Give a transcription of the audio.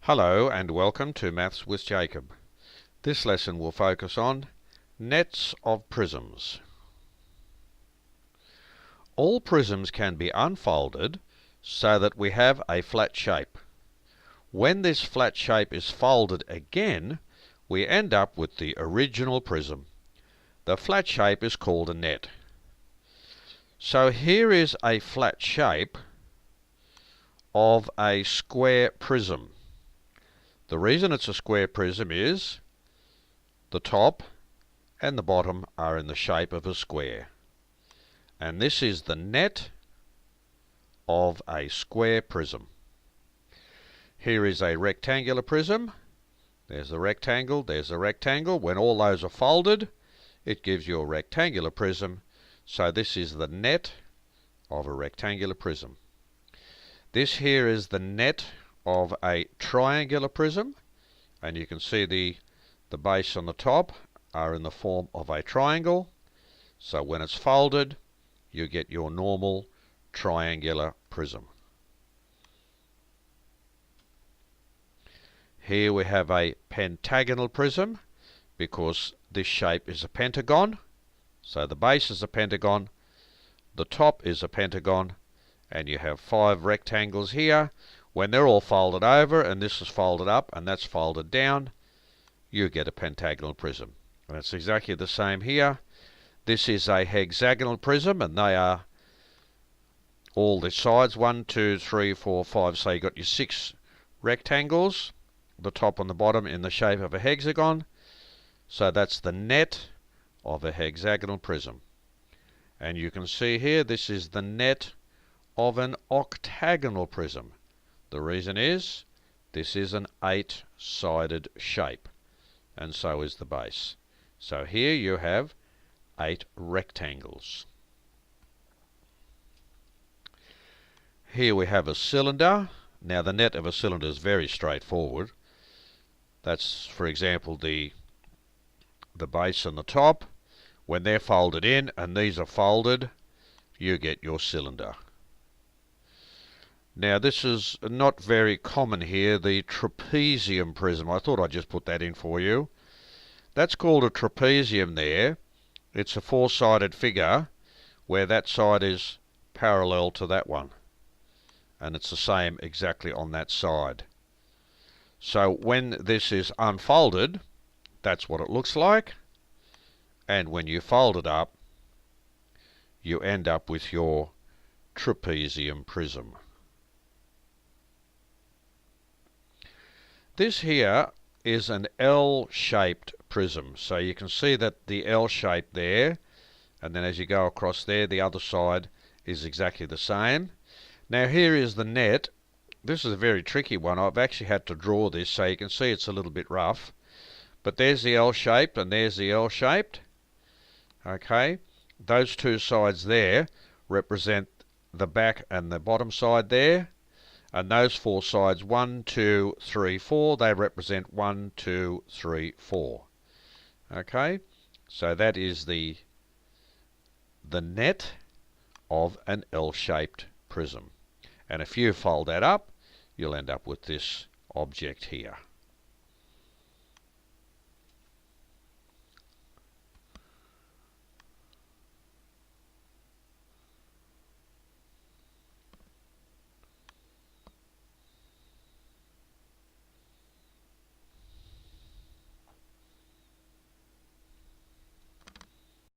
Hello and welcome to Maths with Jacob. This lesson will focus on nets of prisms. All prisms can be unfolded so that we have a flat shape. When this flat shape is folded again, we end up with the original prism. The flat shape is called a net. So here is a flat shape of a square prism. The reason it's a square prism is the top and the bottom are in the shape of a square. And this is the net of a square prism. Here is a rectangular prism. There's a rectangle, there's a rectangle. When all those are folded, it gives you a rectangular prism. So this is the net of a rectangular prism. This here is the net of a triangular prism, and you can see the base on the top are in the form of a triangle. So when it's folded, you get your normal triangular prism. Here we have a pentagonal prism because this shape is a pentagon. So the base is a pentagon, the top is a pentagon, and you have 5 rectangles here. When they're all folded over, and this is folded up, and that's folded down, you get a pentagonal prism. And it's exactly the same here. This is a hexagonal prism, and they are all the sides, 1, 2, 3, 4, 5. So you've got your 6 rectangles, the top and the bottom in the shape of a hexagon. So that's the net of a hexagonal prism. And you can see here, this is the net of an octagonal prism. The reason is, this is an 8-sided shape, and so is the base. So here you have 8 rectangles. Here we have a cylinder. Now the net of a cylinder is very straightforward. That's, for example, the base and the top. When they're folded in and these are folded, you get your cylinder. Now this is not very common here, the trapezium prism. I thought I'd just put that in for you. That's called a trapezium there. It's a 4-sided figure where that side is parallel to that one. And it's the same exactly on that side. So when this is unfolded, that's what it looks like. And when you fold it up, you end up with your trapezium prism. This here is an L-shaped prism. So you can see that the L shape there, and then as you go across there, the other side is exactly the same. Now here is the net. This is a very tricky one. I've actually had to draw this so you can see it's a little bit rough. But there's the L shape and there's the L shaped. Okay, those 2 sides there represent the back and the bottom side there. And those 4 sides, 1, 2, 3, 4, they represent 1, 2, 3, 4. Okay, so that is the net of an L-shaped prism. And if you fold that up, you'll end up with this object here.